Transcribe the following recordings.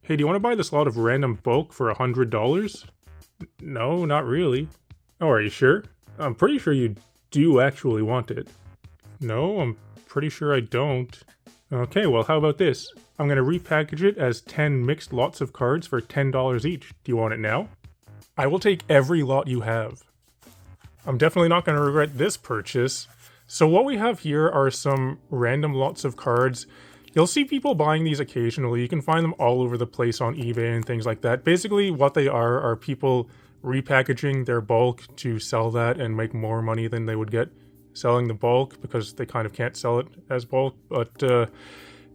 Hey, do you want to buy this lot of random bulk for $100? No, not really. Oh, are you sure? I'm pretty sure you do actually want it. No, I'm pretty sure I don't. Okay, well, how about this? I'm going to repackage it as 10 mixed lots of cards for $10 each. Do you want it now? I will take every lot you have. I'm definitely not going to regret this purchase. So what we have here are some random lots of cards. You'll see people buying these occasionally. You can find them all over the place on eBay and things like that. Basically, what they are people repackaging their bulk to sell that and make more money than they would get selling the bulk because they kind of can't sell it as bulk. But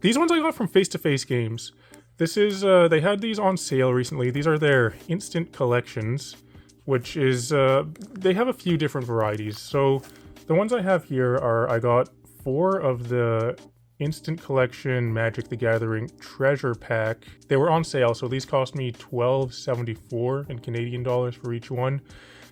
these ones I got from Face to Face Games. This is, they had these on sale recently. These are their instant collections, which is, they have a few different varieties. So the ones I have here are, I got 4 of the Instant Collection Magic the Gathering Treasure Pack. They were on sale, so these cost me $12.74 in Canadian dollars for each one.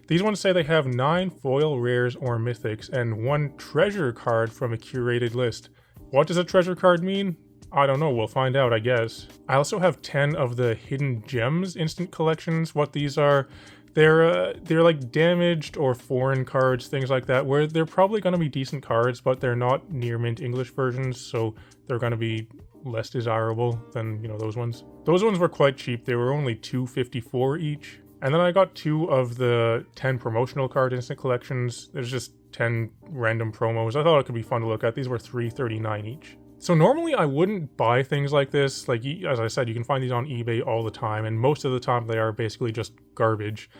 These ones say they have 9 foil rares or mythics and 1 treasure card from a curated list. What does a treasure card mean? I don't know, we'll find out, I guess. I also have 10 of the Hidden Gems instant collections. What these are, they're like damaged or foreign cards, things like that, where they're probably going to be decent cards, but they're not near mint English versions, so they're going to be less desirable than, you know, those ones. Those ones were quite cheap. They were only $2.54 each. And then I got 2 of the 10 promotional card instant collections. There's just 10 random promos. I thought it could be fun to look at. These were $3.39 each. So normally I wouldn't buy things like this. Like, as I said, you can find these on eBay all the time, and most of the time they are basically just garbage.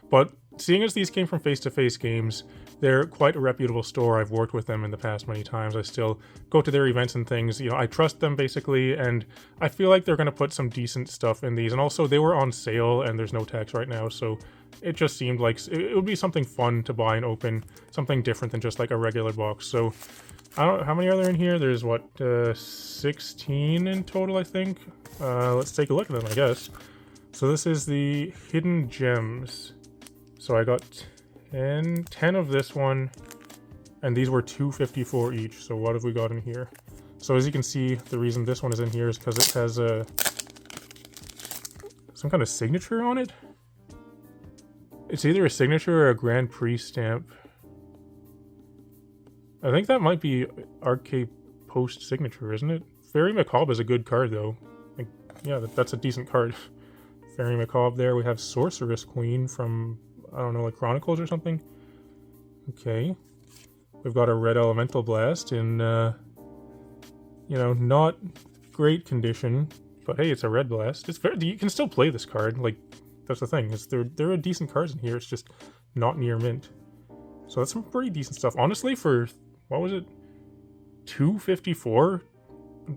But seeing as these came from Face to Face Games, they're quite a reputable store. I've worked with them in the past many times. I still go to their events and things. You know, I trust them basically, and I feel like they're going to put some decent stuff in these. And also, they were on sale, and there's no tax right now, so it just seemed like it would be something fun to buy and open, something different than just like a regular box. So I don't know, how many are there in here? There's what, 16 in total, I think. Let's take a look at them, I guess. So this is the Hidden Gems. So I got 10 of this one, and these were $2.54 each. So what have we got in here? So as you can see, the reason this one is in here is because it has some kind of signature on it. It's either a signature or a Grand Prix stamp. I think that might be Arcade Post signature, isn't it? Fairy Macabre is a good card, though. Like, yeah, that's a decent card. Fairy Macabre there. We have Sorceress Queen from, I don't know, like Chronicles or something. Okay. We've got a Red Elemental Blast in, you know, not great condition. But hey, it's a Red Blast. It's very, you can still play this card. Like, that's the thing. Is there are decent cards in here. It's just not near mint. So that's some pretty decent stuff. Honestly, for, what was it? $2.54?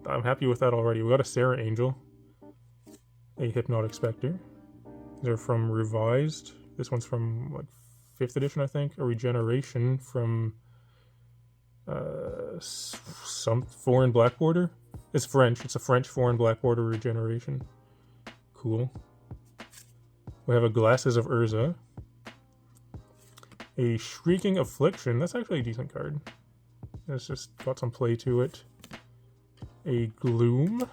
I'm happy with that already. We got a Sarah Angel. A Hypnotic Spectre. They're from Revised. This one's from, like, 5th edition, I think. A Regeneration from some foreign black border. It's French. It's a French foreign black border regeneration. Cool. We have a Glasses of Urza. A Shrieking Affliction. That's actually a decent card. It's just got some play to it. A Gloom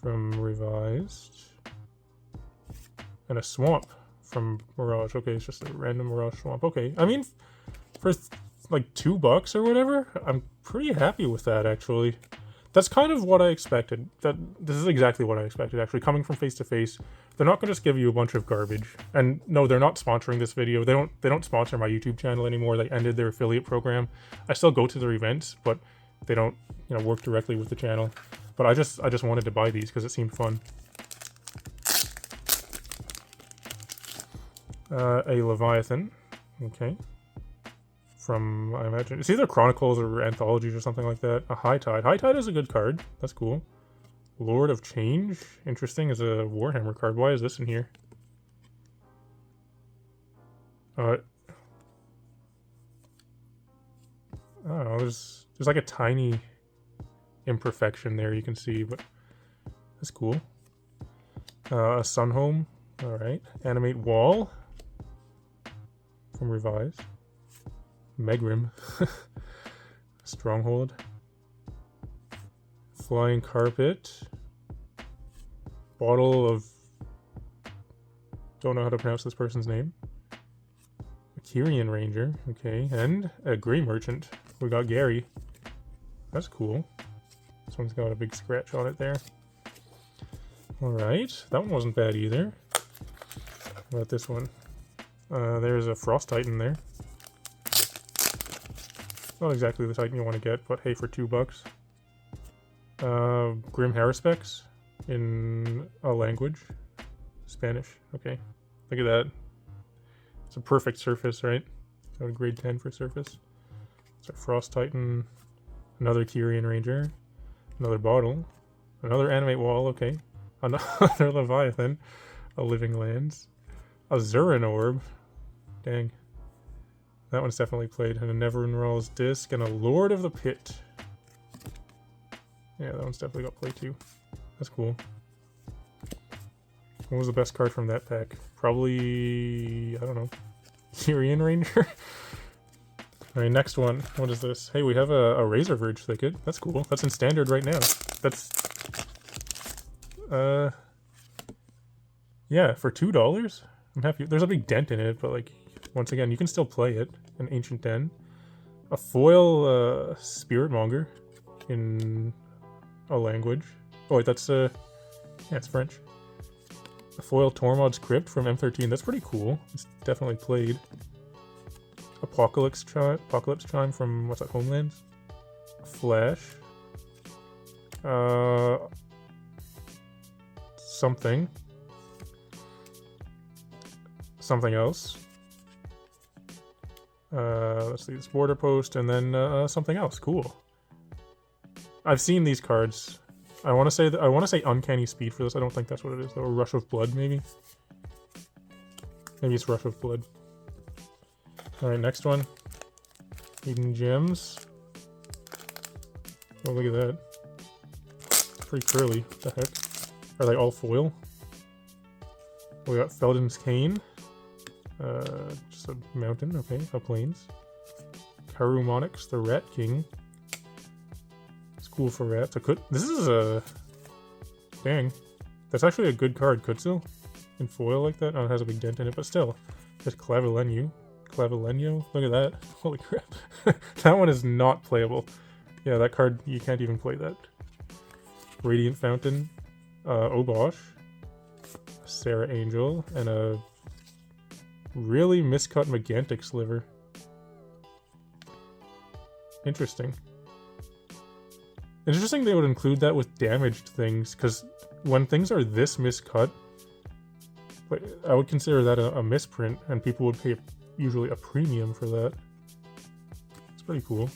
from Revised. And a Swamp from Mirage. Okay, it's just a random Mirage Swamp. Okay, I mean, for like $2 or whatever, I'm pretty happy with that, actually. That's kind of what I expected. This is exactly what I expected, actually. Coming from Face to Face, they're not going to just give you a bunch of garbage. And no, they're not sponsoring this video. They don't sponsor my YouTube channel anymore. They ended their affiliate program. I still go to their events, but they don't, you know, work directly with the channel. But I just wanted to buy these because it seemed fun. A Leviathan. Okay. From, I imagine, it's either Chronicles or Anthologies or something like that. A High Tide. High Tide is a good card. That's cool. Lord of Change. Interesting, is a Warhammer card. Why is this in here? I don't know, there's like a tiny imperfection there you can see, but that's cool. A Sunhome. Alright. Animate Wall. From Revised. Megrim. Stronghold. Flying Carpet. Bottle of... Don't know how to pronounce this person's name. A Kyrian Ranger, okay. And a Grey Merchant. We got Gary. That's cool. This one's got a big scratch on it there. Alright, that one wasn't bad either. How about this one? There's a Frost Titan there. Not exactly the Titan you want to get, but hey, for $2. Grim Haruspex in a language. Spanish, okay. Look at that. It's a perfect surface, right? So a grade 10 for surface. It's a Frost Titan, another Kyrian Ranger, another bottle, another Animate Wall, okay. Another Leviathan, a Living Lands, a Zurin Orb, dang. That one's definitely played, and a Neverunral's Disc, and a Lord of the Pit. Yeah, that one's definitely got played too. That's cool. What was the best card from that pack? Probably, I don't know, Kyrian Ranger? Alright, next one. What is this? Hey, we have a Razor Verge Thicket. That's cool. That's in standard right now. That's... yeah, for $2? I'm happy. There's a big dent in it, but like, once again, you can still play it. An Ancient Den. A foil Spirit Monger in a language. Oh wait, that's yeah, it's French. A foil Tormod's Crypt from M13. That's pretty cool. It's definitely played. Apocalypse Chime from, what's that, Homelands? Flash. Something else. Let's see, this Border Post, and then something else. Cool. I've seen these cards. I want to say Uncanny Speed for this. I don't think that's what it is though. Or Rush of Blood, maybe. Maybe it's Rush of Blood. All right, next one. Hidden Gems. Oh, look at that. Pretty curly. What the heck? Are they all foil? We got Felden's Cane. Just a mountain, okay, a plains. Karumonix, the Rat King. It's cool for rats. This is a... Dang. That's actually a good card, Kutsil. In foil like that. Oh, it has a big dent in it, but still. There's Clavilenio. Look at that. Holy crap. That one is not playable. Yeah, that card, you can't even play that. Radiant Fountain. Obosh. Sarah Angel. And a really miscut Megantic Sliver. Interesting. Interesting they would include that with damaged things, because when things are this miscut, I would consider that a misprint, and people would pay usually a premium for that. It's pretty cool.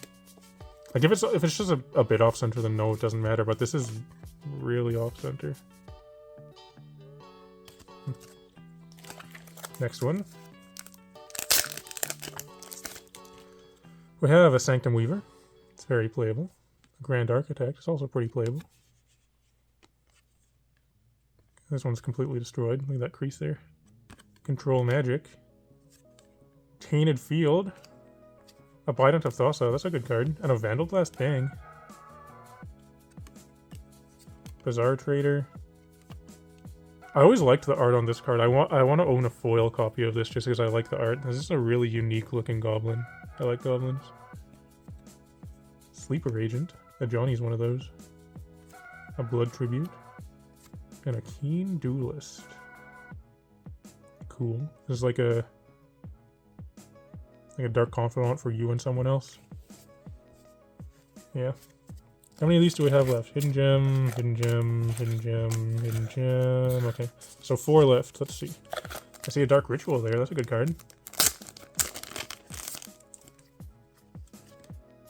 Like if it's just a bit off center, then no, it doesn't matter. But this is really off center. Next one. We have a Sanctum Weaver. It's very playable. A Grand Architect is also pretty playable. This one's completely destroyed. Look at that crease there. Control Magic. Tainted Field. Abidant of Thassa, that's a good card. And a Vandal Blast, dang. Bizarre Trader. I always liked the art on this card. I want to own a foil copy of this just because I like the art. This is a really unique looking goblin. I like goblins. Sleeper Agent. A Johnny's one of those. A Blood Tribute. And a Keen Duelist. Cool. This is like a Dark Confidant for you and someone else. Yeah. How many of these do we have left? Hidden Gem, Hidden Gem, Hidden Gem, Hidden Gem. Okay. So 4 left. Let's see. I see a Dark Ritual there. That's a good card.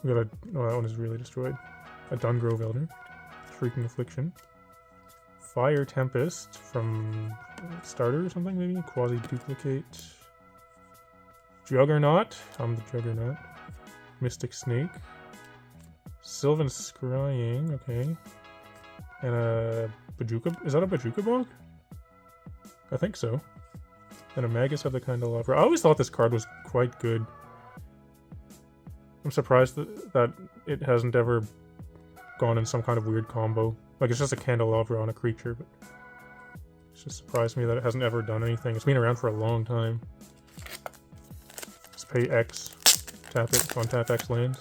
We got oh, that one is really destroyed. A Dungrove Elder. Shrieking Affliction. Fire Tempest from Starter or something, maybe? Quasi-Duplicate. Juggernaut. I'm the Juggernaut. Mystic Snake. Sylvan Scrying, okay. And a Bajuka. Is that a Bajuka Bog? I think so. And a Magus of the Candelabra. I always thought this card was quite good. I'm surprised that it hasn't ever gone in some kind of weird combo. Like, it's just a Candelabra on a creature, but It's just surprised me that it hasn't ever done anything. It's been around for a long time. Just pay X, tap it, untap X lands.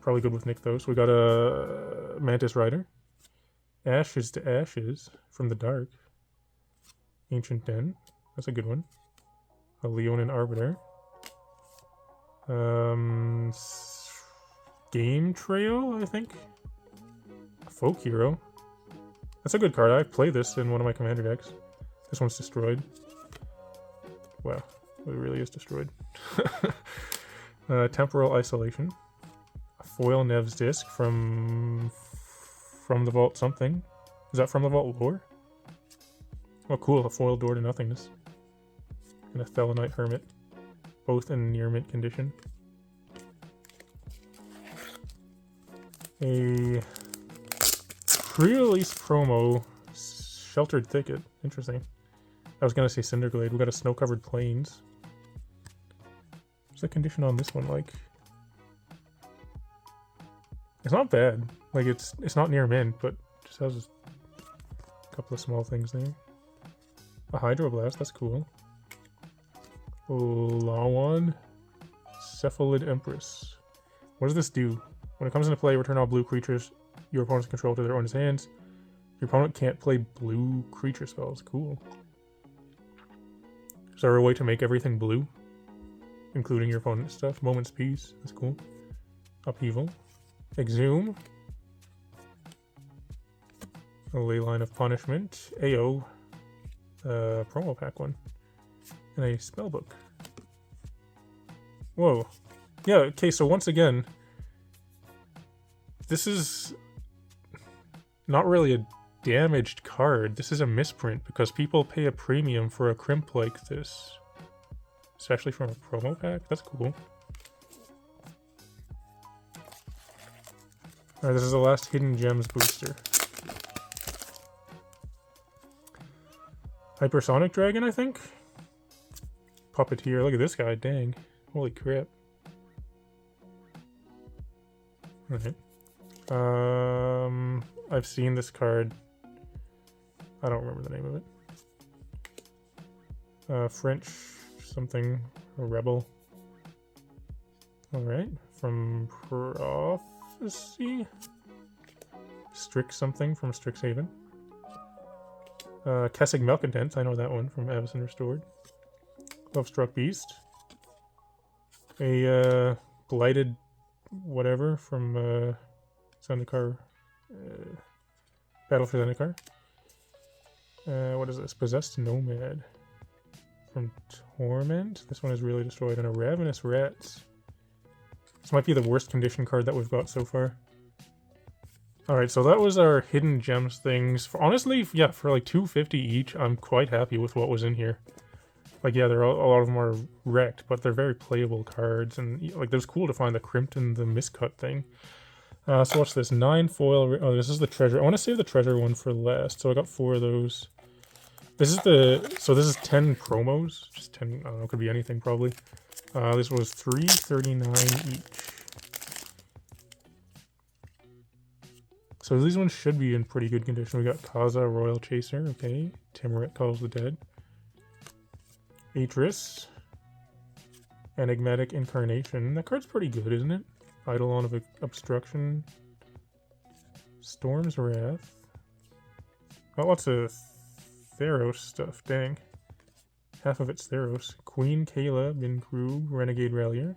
Probably good with Nick though. So we got a Mantis Rider. Ashes to Ashes from the Dark. Ancient Den. That's a good one. A Leonin Arbiter. Game Trail, I think. A Folk Hero. That's a good card. I play this in one of my commander decks. This one's destroyed. Wow, it really is destroyed. Temporal Isolation. A foil Nev's Disc from the Vault something. Is that from the Vault lore? Oh cool, a foil Door to Nothingness. And a Thelanite Hermit. Both in near mint condition. A pre-release promo, Sheltered Thicket. Interesting. I was gonna say Cinderglade. We got a Snow-Covered Plains. What's the condition on this one like? It's not bad. Like it's not near mint, but just has a couple of small things there. A Hydroblast, that's cool. Lawan, Cephalid Empress. What does this do? When it comes into play, return all blue creatures your opponents control to their owner's hands. Your opponent can't play blue creature spells. Cool. Is there a way to make everything blue? Including your opponent's stuff? Moment's Peace. That's cool. Upheaval. Exhume. A Leyline of Punishment. AO. Promo pack one. And a spellbook. Whoa. Yeah, okay, so once again, this is not really a damaged card. This is a misprint because people pay a premium for a crimp like this. Especially from a promo pack. That's cool. Alright, this is the last Hidden Gems booster. Hypersonic Dragon, I think? Puppeteer. Look at this guy. Dang. Holy crap. Alright. I've seen this card. I don't remember the name of it. French something. A Rebel. Alright. From Prophecy? Strix something from Strixhaven. Kessig Malcontent. I know that one from Avacyn Restored. Lovestruck Beast. A Blighted whatever from Zendikar. Battle for Zendikar. What is this? Possessed Nomad. From Torment. This one is really destroyed. And a Ravenous Rats. This might be the worst condition card that we've got so far. Alright, so that was our Hidden Gems things. Honestly, yeah, for like $250 each, I'm quite happy with what was in here. Like, yeah, a lot of them are wrecked, but they're very playable cards. And, like, it was cool to find the Crimped and the Miscut thing. So watch this. 9 foil. Oh, this is the treasure. I want to save the treasure one for last. So I got 4 of those. This is so this is 10 promos. Just 10, I don't know, could be anything probably. This was $3.39 each. So these ones should be in pretty good condition. We got Kaza, Royal Chaser, okay. Timuret Calls the Dead. Atris. Enigmatic Incarnation. That card's pretty good, isn't it? Eidolon of Obstruction. Storm's Wrath. Got lots of Theros stuff, dang. Half of it's Theros. Queen Kayla, Bin Krug, Renegade Relier.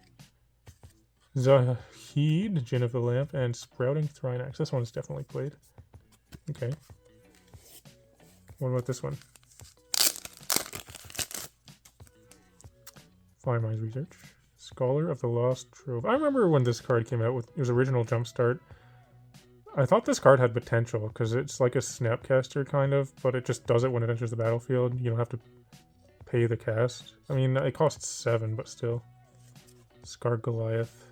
Zahid, Gin of the Lamp, and Sprouting Thrinax. This one's definitely played. Okay. What about this one? Fine Minds Research. Scholar of the Lost Trove. I remember when this card came out with it was original Jumpstart. I thought this card had potential because it's like a Snapcaster kind of, but it just does it when it enters the battlefield. You don't have to pay the cast. I mean, it costs 7, but still. Scar Goliath.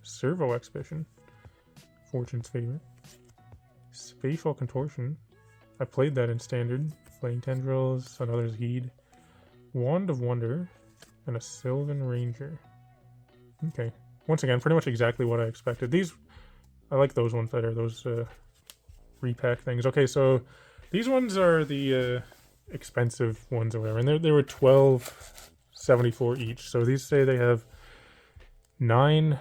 Servo Exhibition. Fortune's Favorite. Spatial Contortion. I played that in Standard. Flaying Tendrils, another Heed. Wand of Wonder. And a Sylvan Ranger. Okay. Once again, pretty much exactly what I expected. These, I like those ones better. Those repack things. Okay, so These ones are the expensive ones or whatever, and they were $12.74 each. So these say they have 9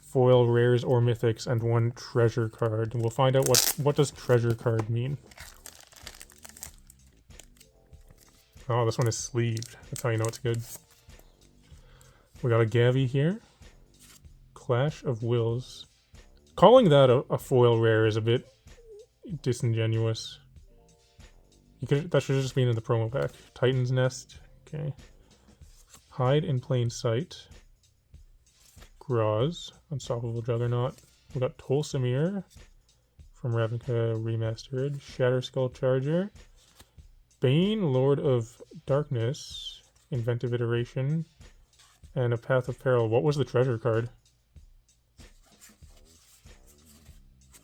foil rares or mythics and 1 treasure card. And we'll find out what does treasure card mean. Oh, this one is sleeved. That's how you know it's good. We got a Gavi here. Clash of Wills. Calling that a foil rare is a bit disingenuous. That should have just been in the promo pack. Titan's Nest. Okay. Hide in Plain Sight. Graz. Unstoppable Juggernaut. We got Tolsimir from Ravnica Remastered. Shatterskull Charger. Bane, Lord of Darkness. Inventive Iteration. And a Path of Peril. What was the treasure card?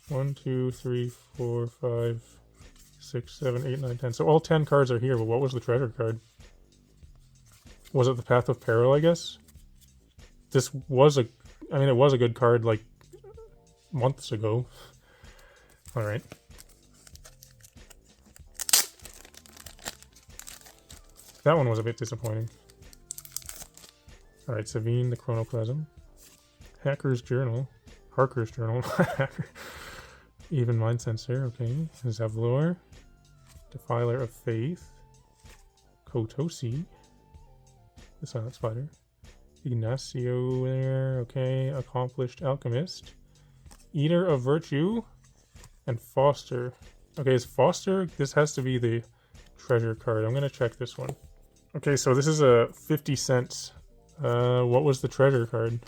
1, 2, 3, 4, 5, 6, 7, 8, 9, 10. So all 10 cards are here, but what was the treasure card? Was it the Path of Peril, I guess? This was it was a good card, like, months ago. Alright. That one was a bit disappointing. Alright, Savine, the Chronoplasm. Hacker's Journal. Harker's Journal. Even Mind Sensor, okay. Zavlor. Defiler of Faith. Kotosi. The Silent Spider. Ignacio there, okay. Accomplished Alchemist. Eater of Virtue. And Foster. Okay, is Foster? This has to be the treasure card. I'm gonna check this one. Okay, so this is a 50 cents. What was the treasure card?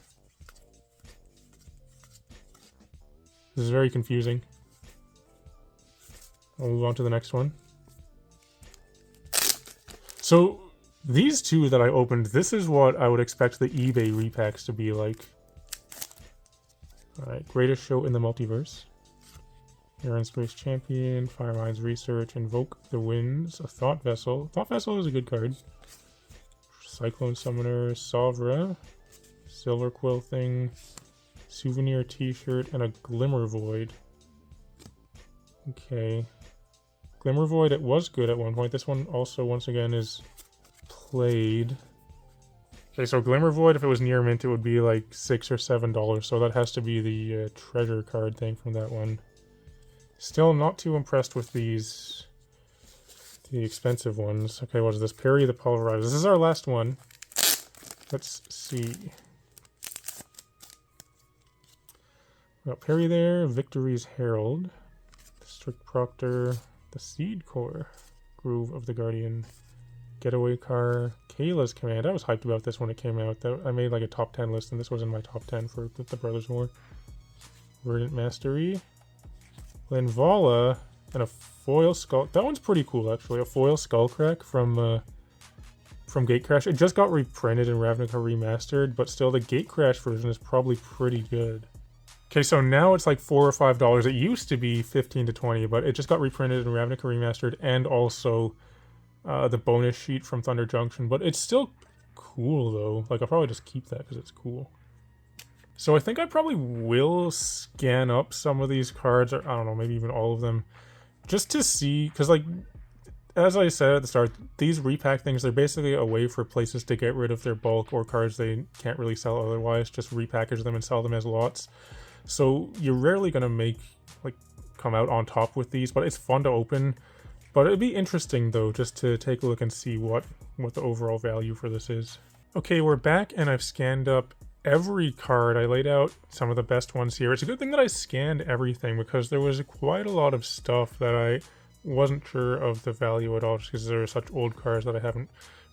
This is very confusing. I'll move on to the next one. So, these two that I opened, this is what I would expect the eBay repacks to be like. Alright, Greatest Show in the Multiverse. Air Space Champion, Firemind's Research, Invoke the Winds, a Thought Vessel. Thought Vessel is a good card. Cyclone Summoner, Sovra, Silver Quill Thing, Souvenir T-shirt, and a Glimmer Void. Okay. Glimmer Void, it was good at one point. This one also, once again, is played. Okay, so Glimmer Void, if it was near mint, it would be like $6 or $7. So that has to be the treasure card thing from that one. Still not too impressed with these, the expensive ones. Okay, what is this? Perry the Pulverizer. This is our last one. Let's see. We got Perry there, Victory's Herald, Strict Proctor, the Seed Core, Groove of the Guardian, Getaway Car, Kayla's Command. I was hyped about this when it came out. I made like a top 10 list, and this was in my top 10 for the Brothers War. Verdant Mastery, Linvala, and a foil skull. That one's pretty cool, actually. A foil Skullcrack from Gatecrash. It just got reprinted in Ravnica Remastered, but still the Gatecrash version is probably pretty good. Okay, so now it's like $4 or $5. It used to be 15 to 20, but it just got reprinted in Ravnica Remastered, and also the bonus sheet from Thunder Junction. But it's still cool, though. Like, I'll probably just keep that because it's cool. So I think I probably will scan up some of these cards, or I don't know, maybe even all of them, just to see, because, like, as I said at the start, these repack things, they're basically a way for places to get rid of their bulk or cards they can't really sell otherwise, just repackage them and sell them as lots. So you're rarely going to come out on top with these, but it's fun to open. But it'd be interesting, though, just to take a look and see what the overall value for this is. Okay, we're back, and I've scanned up every card. I laid out some of the best ones here. It's a good thing that I scanned everything, because there was quite a lot of stuff that I wasn't sure of the value at all, just because there are such old cards that I haven't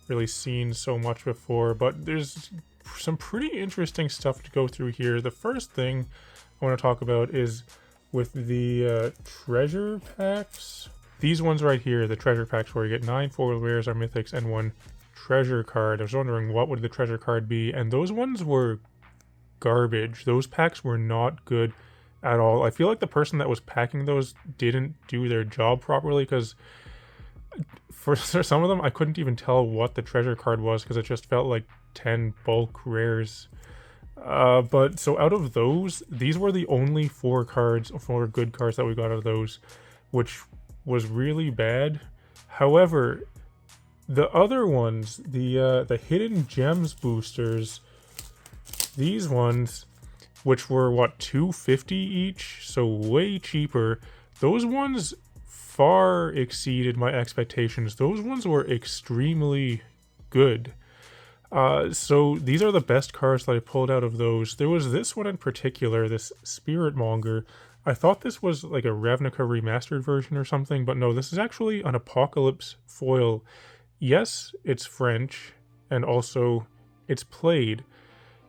really seen so much before. But there's some pretty interesting stuff to go through here. The first thing I want to talk about is with the treasure packs. These ones right here, the treasure packs, where you get 9 foil rares or mythics and 1 treasure card. I was wondering what would the treasure card be, and those ones were garbage. Those packs were not good at all. I feel like the person that was packing those didn't do their job properly, because for some of them I couldn't even tell what the treasure card was, because it just felt like 10 bulk rares. But so out of those, these were the only 4 good cards that we got out of those, which was really bad. However, the other ones, the hidden gems boosters, these ones, which were what, $2.50 each, so way cheaper, those ones far exceeded my expectations. Those ones were extremely good. So these are the best cards that I pulled out of those. There was this one in particular, this Spirit Monger. I thought this was like a Ravnica remastered version or something, but no, this is actually an Apocalypse foil. Yes, it's French, and also it's played.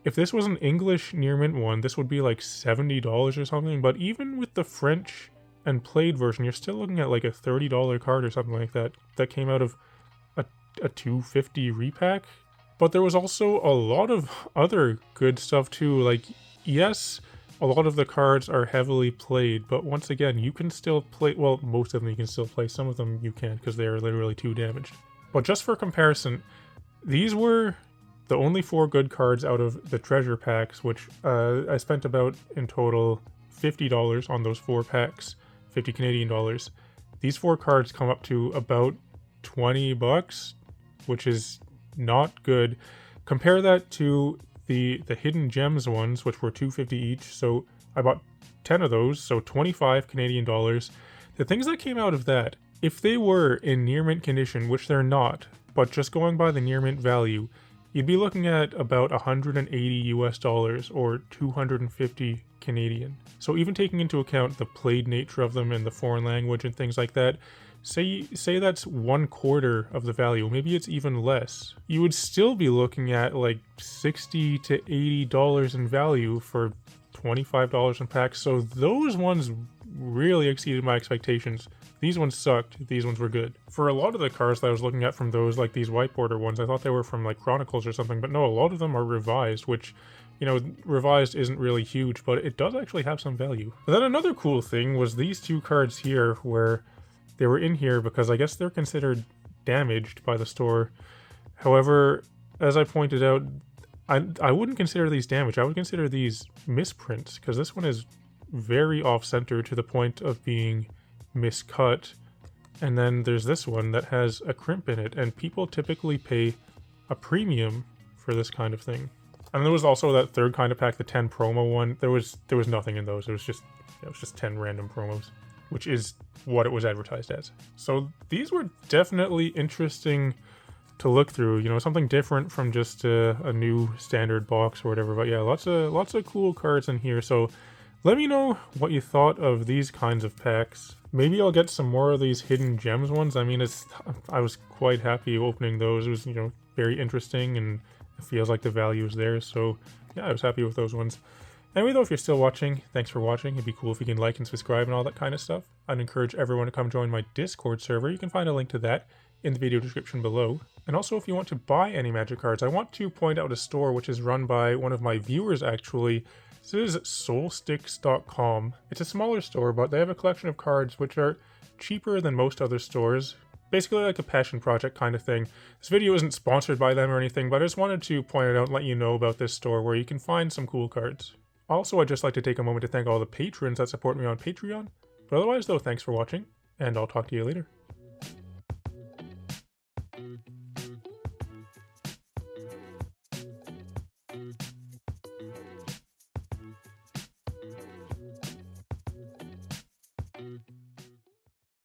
If this was an English near mint one, this would be like $70 or something, but even with the French and played version, you're still looking at like a $30 card or something like that. That came out of a $2.50 repack. But there was also a lot of other good stuff too. Like, yes, a lot of the cards are heavily played, but once again, you can still play, well, most of them you can still play, some of them you can't because they are literally too damaged. But just for comparison, these were the only 4 good cards out of the treasure packs, which I spent about in total $50 on those 4 packs, 50 Canadian dollars. These 4 cards come up to about $20, which is not good. Compare that to the hidden gems ones, which were $2.50 each, so I bought 10 of those, so 25 Canadian dollars. The things that came out of that, if they were in near mint condition, which they're not, but just going by the near mint value, you'd be looking at about $180 US or 250 Canadian. So even taking into account the played nature of them and the foreign language and things like that, say that's 1/4 of the value, maybe it's even less. You would still be looking at like $60 to $80 in value for $25 in packs. So those ones really exceeded my expectations. These ones sucked, these ones were good. For a lot of the cards that I was looking at from those, like these white border ones, I thought they were from like Chronicles or something, but no, a lot of them are revised, which, you know, revised isn't really huge, but it does actually have some value. But then another cool thing was these 2 cards here, where they were in here because I guess they're considered damaged by the store. However, as I pointed out, I wouldn't consider these damaged. I would consider these misprints, because this one is very off-center to the point of being miscut. And then there's this one that has a crimp in it, and people typically pay a premium for this kind of thing. And there was also that third kind of pack, the 10 promo one. There was nothing in those. It was just 10 random promos, which is what it was advertised as. So these were definitely interesting to look through, you know, something different from just a new standard box or whatever. But yeah, lots of cool cards in here. So let me know what you thought of these kinds of packs. Maybe I'll get some more of these hidden gems ones. I mean, I was quite happy opening those. It was, you know, very interesting, and it feels like the value is there. So yeah, I was happy with those ones. Anyway, though, if you're still watching, thanks for watching. It'd be cool if you can like and subscribe and all that kind of stuff. I'd encourage everyone to come join my Discord server. You can find a link to that in the video description below. And also, if you want to buy any Magic cards, I want to point out a store which is run by one of my viewers, actually. This is soulsticks.com. It's a smaller store, but they have a collection of cards which are cheaper than most other stores. Basically like a passion project kind of thing. This video isn't sponsored by them or anything, but I just wanted to point it out and let you know about this store where you can find some cool cards. Also, I'd just like to take a moment to thank all the patrons that support me on Patreon. But otherwise, though, thanks for watching, and I'll talk to you later.